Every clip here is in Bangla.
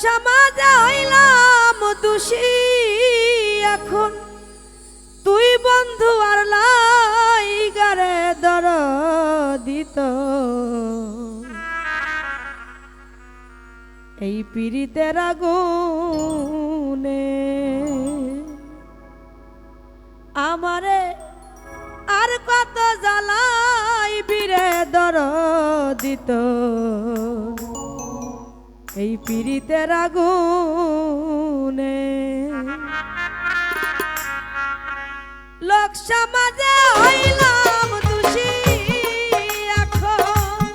সমাজে হইলাম দোষী এখন তুই বন্ধু আর লাই গারে দরদিত এই পীড়িতের আগুনে আমারে আর কত জ্বালাই বীরে দরদিত এই পীড়িতের আগুনে লোক সমাজে হইলাম দোষী এখন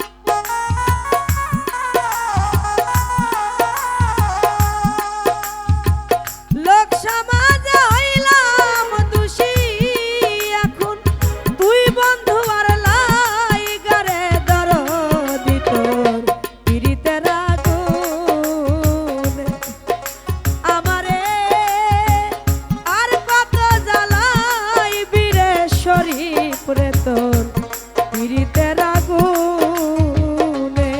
লোক সমাজে হইলাম দোষী এখন তুই বন্ধু আর লাই গারে দরদিত পীড়িতের আগুনে আমারে আর কত জ্বালাই বীরে শরীফ রে তোর পীড়িতের আগুনে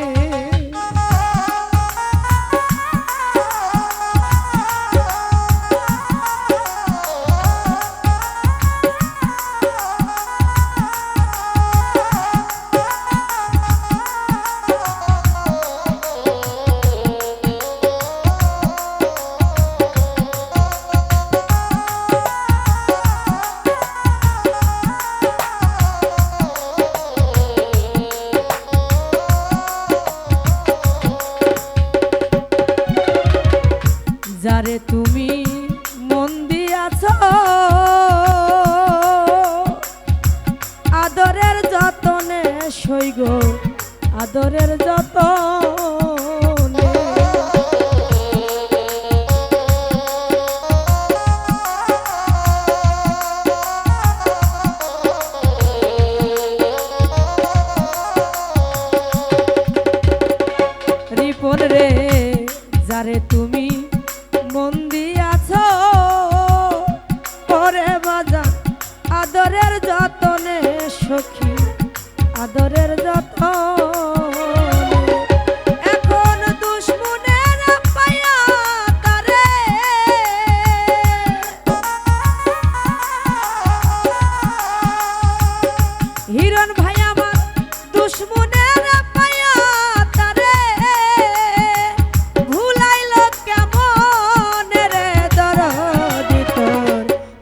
যারে তুমি মন দিয়াছ আদরের যতনে সইগ আদরের যতনে রিপন রে যারে তুমি মন দিয়াছ পরে বাজা আদরের যতনে সখী আদরের যতনে এখন দুশ্মনের পায়া তারে হিরণ ভাই আমার দুশ্মনের পায়া তারে ভুলাইল কেমন রে দরদিত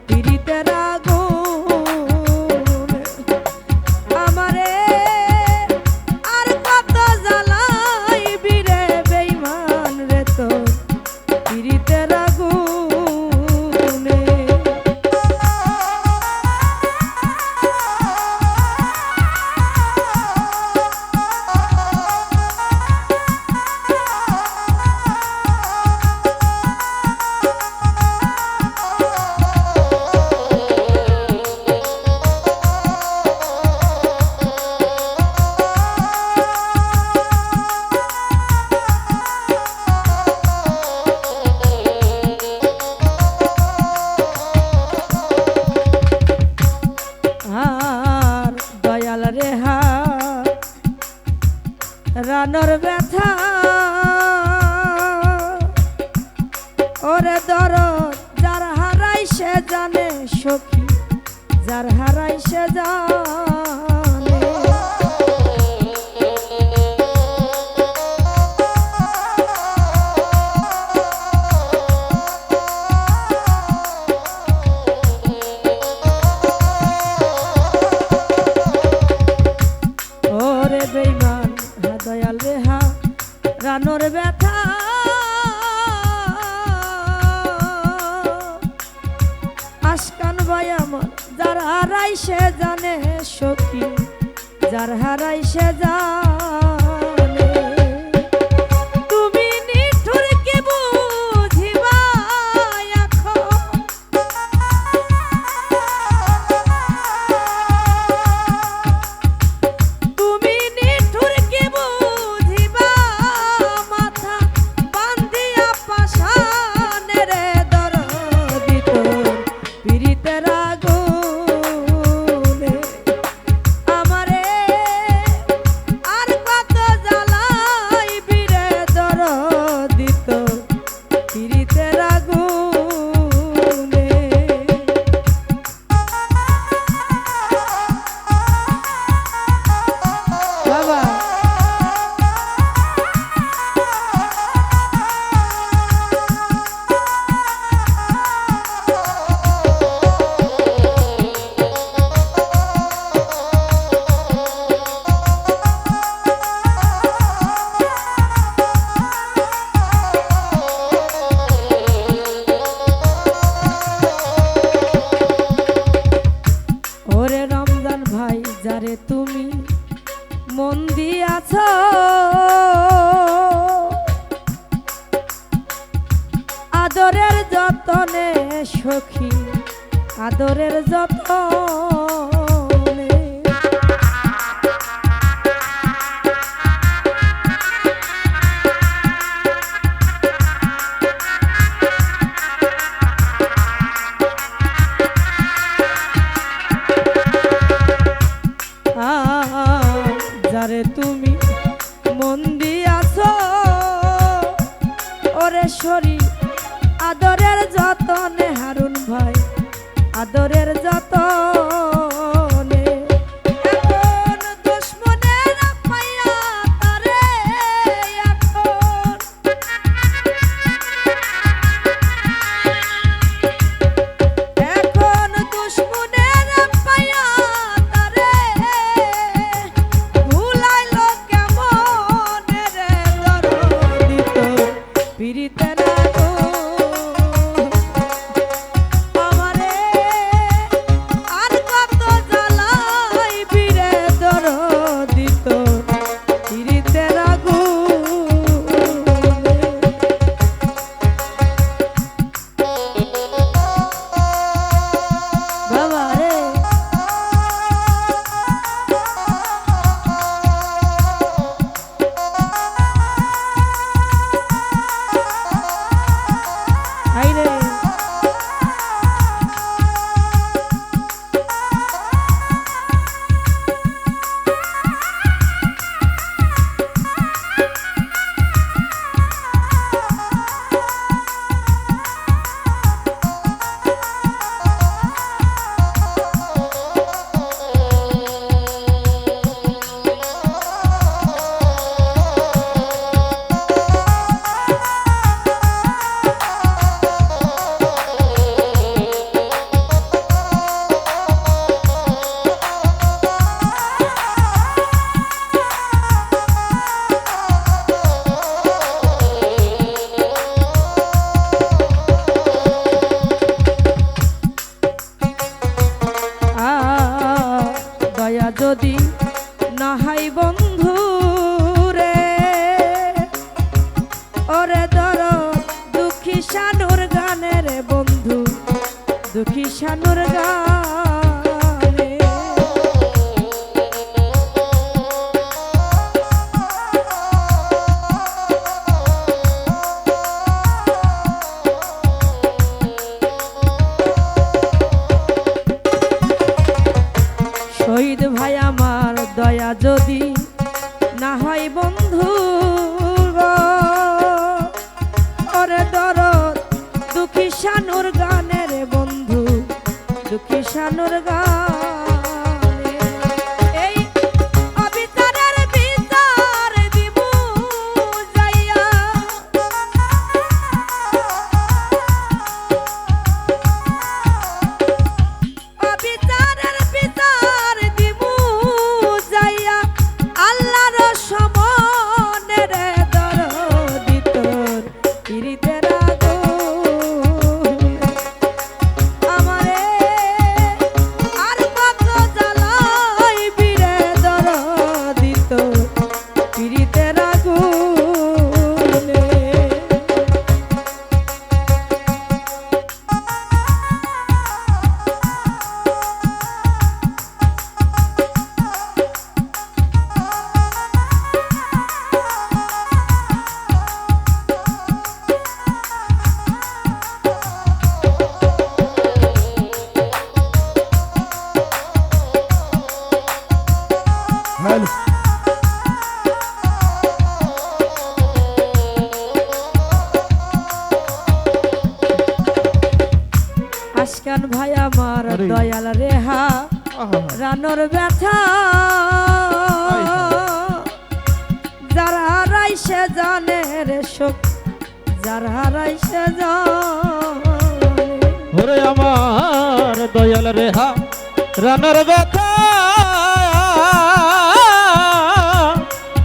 পীড়িতের আগুনে আমারে আর কত জ্বালাই বীরে বেঈমান রে তোর পীড়িতের আগুনে আর দয়াল রেহা রানর ব্যথা ওরে দরদ যার হারাই সে জানে সখী যার হারাই সে জানে ওরে বেঈমান দয়াল রেহা রানর ব্যথা আশকান ভাই আমার যার হারাই সে জানে সখী যার হারাই সে জানে তুমি নিঠুর কি বুঝিবা এখন তুমি নিঠুর কি বুঝিবা মাথা বান্ধিয়া পাশানে রে দরদিত পীড়িতের আগুনে আমারে আর যারে তুমি মন দিয়াছ আদরের যতনে সখী আদরের যতনে যারে তুমি মন দিয়াছ ওরে শরী আদরের যতনে হারুন ভাই আদরের যতনে এখন দুশ্মনের পাইয়া তারে এখন দুশ্মনের পাইয়া তারে ভুলাইল কেমন রে দরদিত পিরিতের যদি না হাই বন্ধু রে ওরে ধর দুঃখী শানুর গানের বন্ধু দুঃখী শানুর গানে শহীদ ভাই আমার দয়া যদি না হয় বন্ধু ওরে দরদ দুঃখী শানুর গানের বন্ধু দুঃখী শানুর গানে এই অবিচারের বিচার দিব যাইয়া অবিচারের বিচার দিব যাইয়া আল্লাহর সমনে রে দরদি তোর পিরিতের আগুন আমারে আর কত জ্বালাইবি রে দরদি তোর পিরিতের আগুনে আশকান ভাই আমার দয়াল রেহা রানোর ব্যথা যারা হারাই সে জানে রে শোক যারা হারাই সে জানে আমার দয়াল রেহা রানোর ব্যথা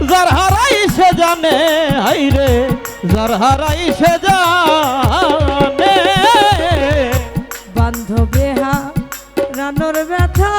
যার হারাই সে জানে হাই রে যার হারাই সে জানে বান্ধবে হা রানোর ব্যথা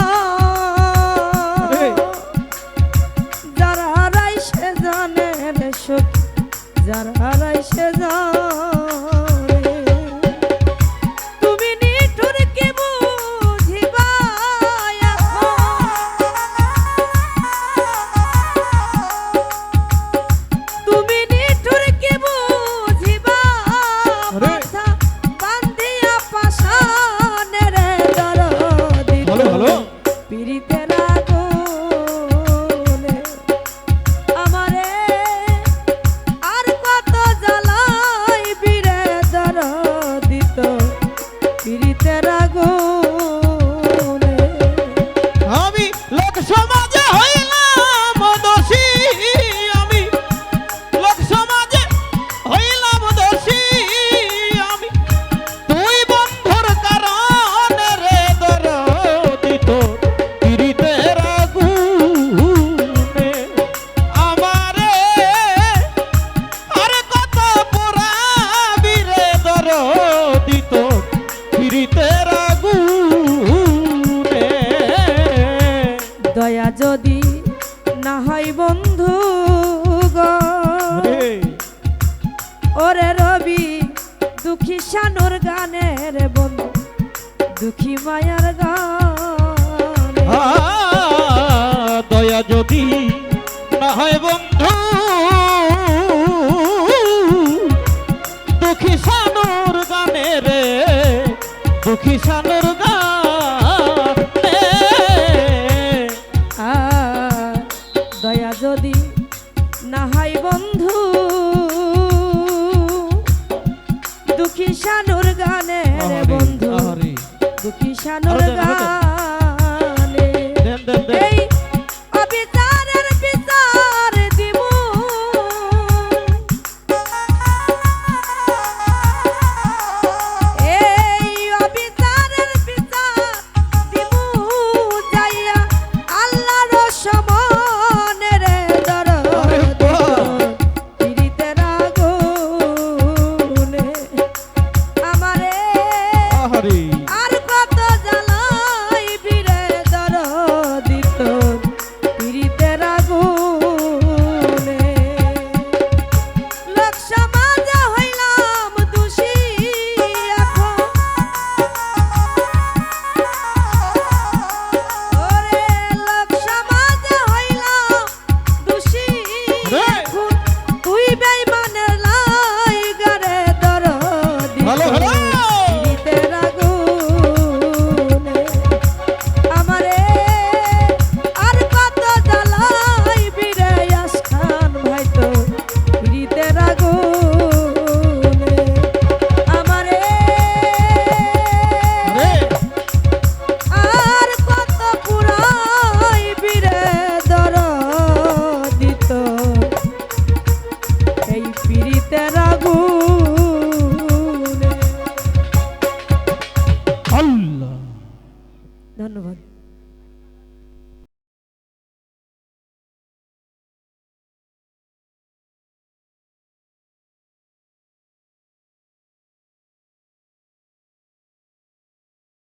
সমাজে হইলাম দোষী আমি, লোক সমাজে হইলাম দোষী আমি, তুই বন্ধুর কারণে রে দরদি তোর পিরিতের আগুনে আমারে আর কত পোড়াবি রে দরদি তোর পিরিতের আগুনে। দয়া যদি না হয় বন্ধু গো, ওরে রবি দুঃখী শানুর গানের বন্ধু, দুঃখী মায়ার গানে। দয়া যদি না হয় বন্ধু দুঃখী সানুর গানে রে, দুঃখী সানুর গানে। আর দয়া যদি না হয় বন্ধু দুঃখী শানুর গানের বন্ধু, দুঃখী শানুর আরো দেন, আরো দেন। গানে। দেন দেন দেন। এই অবিচারের বিচার দিমু, এই অবিচারের বিচার দিমু যাইয়া আল্লাহর সমানে রে দরদি পিরিতের আগুনে আমারে আহারে আর কত জ্বালাই বিরে দরদি তোর পিরিতের আগুনে। লোক সমাজে হইলাম দোষী এখন, ওরে লোক সমাজে হইলাম দোষী রে। এখন, তুই বেঈমানের লাইগা রে দরদি ভালো, ভালো। পিরিতের আগুনে আমারে আর কত জ্বালাই বিরে আসখান ভাই তো পিরিতের আগুনে আমারে রে আর কত পুরাই বিরে দরদি তো এই পিরিতের